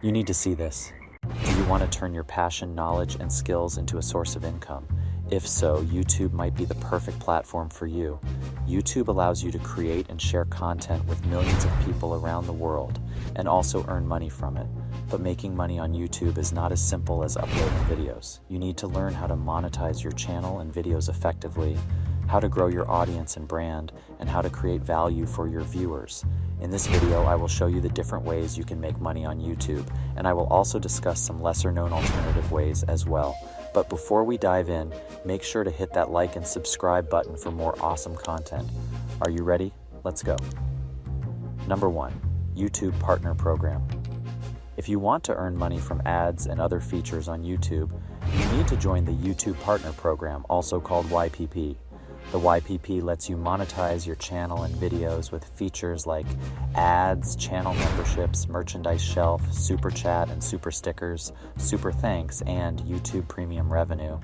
You need to see this. Do you want to turn your passion, knowledge, and skills into a source of income? If so, YouTube might be the perfect platform for you. YouTube allows you to create and share content with millions of people around the world and also earn money from it. But making money on YouTube is not as simple as uploading videos. You need to learn how to monetize your channel and videos effectively, how to grow your audience and brand, and how to create value for your viewers. In this video, I will show you the different ways you can make money on YouTube, and I will also discuss some lesser-known alternative ways as well. But before we dive in, make sure to hit that like and subscribe button for more awesome content. Are you ready? Let's go. Number 1, YouTube Partner Program. If you want to earn money from ads and other features on YouTube, you need to join the YouTube Partner Program, also called YPP. The YPP lets you monetize your channel and videos with features like ads, channel memberships, merchandise shelf, super chat and super stickers, super thanks, and YouTube premium revenue.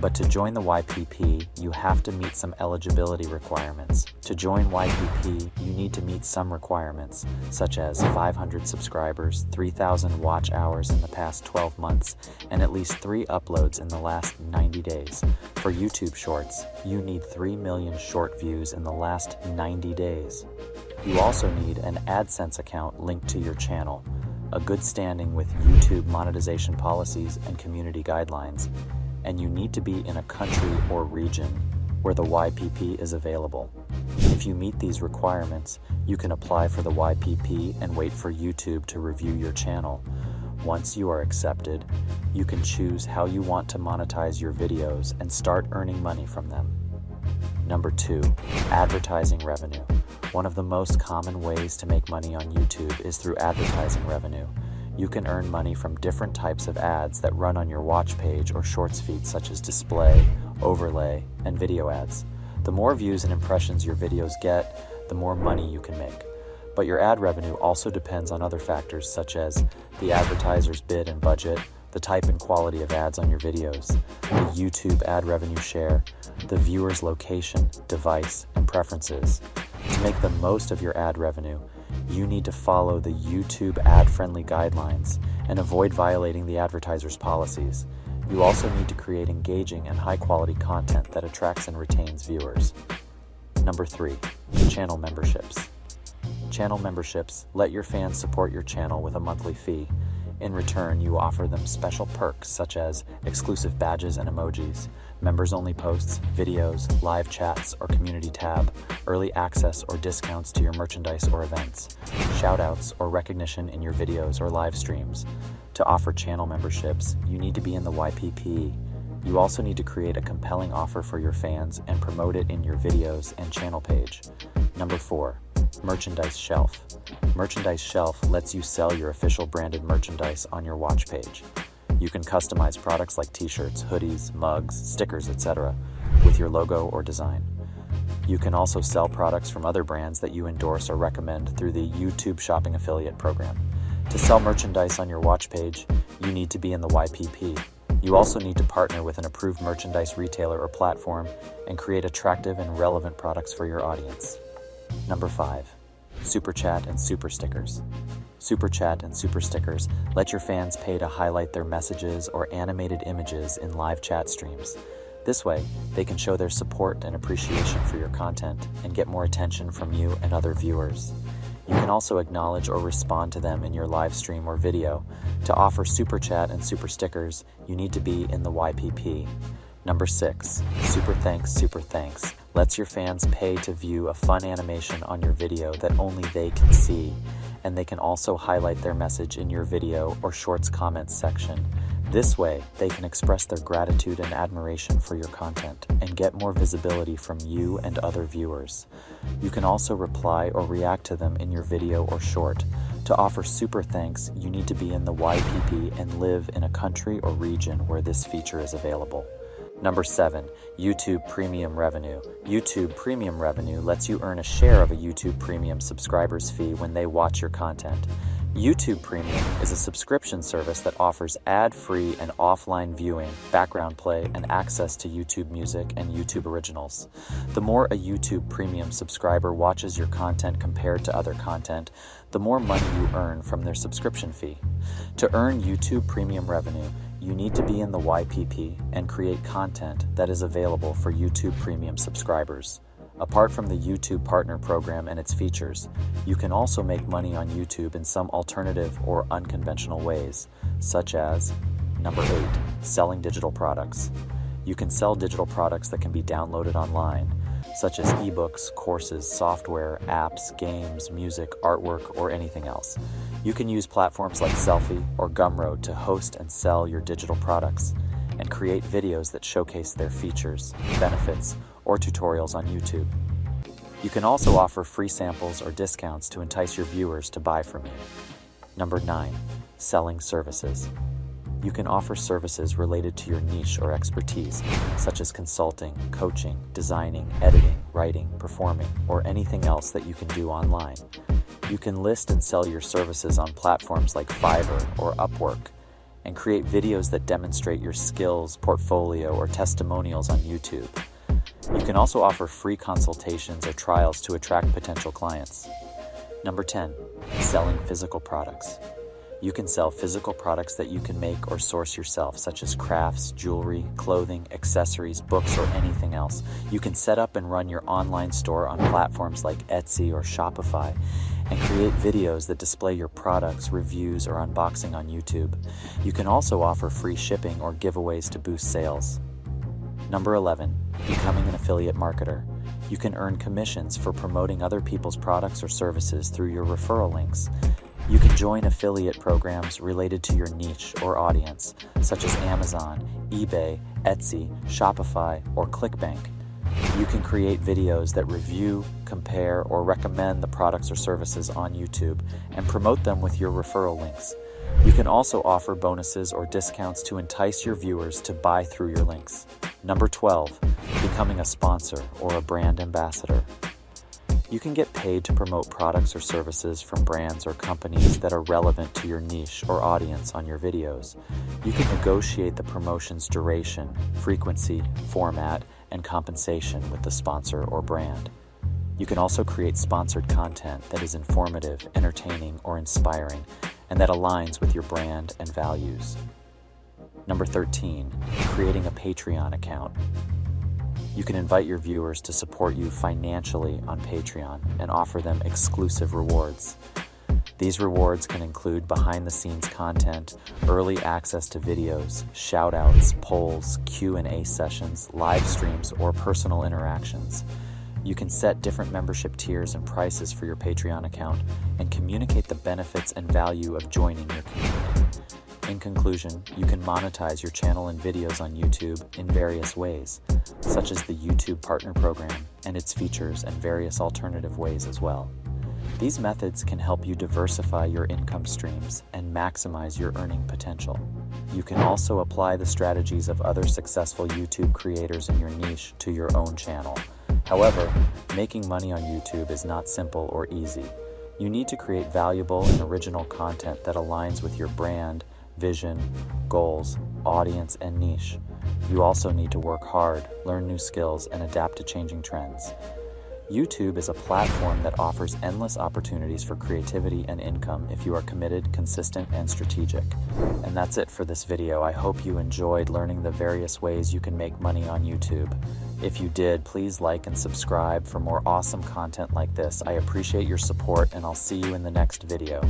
But to join the YPP, you have to meet some eligibility requirements. To join YPP, you need to meet some requirements, such as 500 subscribers, 3,000 watch hours in the past 12 months, and at least 3 uploads in the last 90 days. For YouTube Shorts, you need 3 million short views in the last 90 days. You also need an AdSense account linked to your channel, a good standing with YouTube monetization policies and community guidelines, and you need to be in a country or region where the YPP is available. If you meet these requirements, you can apply for the YPP and wait for YouTube to review your channel. Once you are accepted, you can choose how you want to monetize your videos and start earning money from them. Number 2, advertising revenue. One of the most common ways to make money on YouTube is through advertising revenue. You can earn money from different types of ads that run on your watch page or shorts feed, such as display, overlay, and video ads. The more views and impressions your videos get, the more money you can make. But your ad revenue also depends on other factors such as the advertiser's bid and budget, the type and quality of ads on your videos, the YouTube ad revenue share, the viewer's location, device, and preferences. To make the most of your ad revenue, you need to follow the YouTube ad-friendly guidelines and avoid violating the advertiser's policies. You also need to create engaging and high-quality content that attracts and retains viewers. Number 3, channel memberships. Channel memberships let your fans support your channel with a monthly fee. In return, you offer them special perks such as exclusive badges and emojis, members-only posts, videos, live chats or community tab, early access or discounts to your merchandise or events, shoutouts or recognition in your videos or live streams. To offer channel memberships, you need to be in the YPP. You also need to create a compelling offer for your fans and promote it in your videos and channel page. Number 4, merchandise shelf. Merchandise shelf lets you sell your official branded merchandise on your watch page. You can customize products like t-shirts, hoodies, mugs, stickers, etc. with your logo or design. You can also sell products from other brands that you endorse or recommend through the YouTube Shopping Affiliate Program. To sell merchandise on your watch page, you need to be in the YPP. You also need to partner with an approved merchandise retailer or platform and create attractive and relevant products for your audience. Number 5, Super Chat and Super Stickers. Super Chat and Super Stickers let your fans pay to highlight their messages or animated images in live chat streams. This way, they can show their support and appreciation for your content and get more attention from you and other viewers. You can also acknowledge or respond to them in your live stream or video. To offer Super Chat and Super Stickers, you need to be in the YPP. Number 6, Super Thanks lets your fans pay to view a fun animation on your video that only they can see, and they can also highlight their message in your video or shorts comments section. This way, they can express their gratitude and admiration for your content and get more visibility from you and other viewers. You can also reply or react to them in your video or short. To offer Super Thanks, you need to be in the YPP and live in a country or region where this feature is available. Number 7, YouTube Premium Revenue. YouTube Premium Revenue lets you earn a share of a YouTube Premium subscriber's fee when they watch your content. YouTube Premium is a subscription service that offers ad-free and offline viewing, background play, and access to YouTube Music and YouTube Originals. The more a YouTube Premium subscriber watches your content compared to other content, the more money you earn from their subscription fee. To earn YouTube Premium revenue, you need to be in the YPP and create content that is available for YouTube Premium subscribers. Apart from the YouTube Partner Program and its features, you can also make money on YouTube in some alternative or unconventional ways, such as number 8, selling digital products. You can sell digital products that can be downloaded online, such as ebooks, courses, software, apps, games, music, artwork, or anything else. You can use platforms like Selfie or Gumroad to host and sell your digital products and create videos that showcase their features, benefits, or tutorials on YouTube. You can also offer free samples or discounts to entice your viewers to buy from you. Number 9, selling services. You can offer services related to your niche or expertise, such as consulting, coaching, designing, editing, writing, performing, or anything else that you can do online. You can list and sell your services on platforms like Fiverr or Upwork, and create videos that demonstrate your skills, portfolio, or testimonials on YouTube. You can also offer free consultations or trials to attract potential clients. Number 10, selling physical products. You can sell physical products that you can make or source yourself, such as crafts, jewelry, clothing, accessories, books, or anything else. You can set up and run your online store on platforms like Etsy or Shopify, and create videos that display your products, reviews, or unboxing on YouTube. You can also offer free shipping or giveaways to boost sales. Number 11, becoming an affiliate marketer. You can earn commissions for promoting other people's products or services through your referral links. You can join affiliate programs related to your niche or audience, such as Amazon, eBay, Etsy, Shopify, or ClickBank. You can create videos that review, compare, or recommend the products or services on YouTube and promote them with your referral links. You can also offer bonuses or discounts to entice your viewers to buy through your links. Number 12, becoming a sponsor or a brand ambassador. You can get paid to promote products or services from brands or companies that are relevant to your niche or audience on your videos. You can negotiate the promotion's duration, frequency, format, and compensation with the sponsor or brand. You can also create sponsored content that is informative, entertaining, or inspiring, and that aligns with your brand and values. Number 13, creating a Patreon account. You can invite your viewers to support you financially on Patreon and offer them exclusive rewards. These rewards can include behind-the-scenes content, early access to videos, shout-outs, polls, Q&A sessions, live streams, or personal interactions. You can set different membership tiers and prices for your Patreon account and communicate the benefits and value of joining your community. In conclusion, you can monetize your channel and videos on YouTube in various ways, such as the YouTube Partner Program and its features and various alternative ways as well. These methods can help you diversify your income streams and maximize your earning potential. You can also apply the strategies of other successful YouTube creators in your niche to your own channel. However, making money on YouTube is not simple or easy. You need to create valuable and original content that aligns with your brand, vision, goals, audience, and niche. You also need to work hard, learn new skills, and adapt to changing trends. YouTube is a platform that offers endless opportunities for creativity and income if you are committed, consistent, and strategic. And that's it for this video. I hope you enjoyed learning the various ways you can make money on YouTube. If you did, please like and subscribe for more awesome content like this. I appreciate your support, and I'll see you in the next video.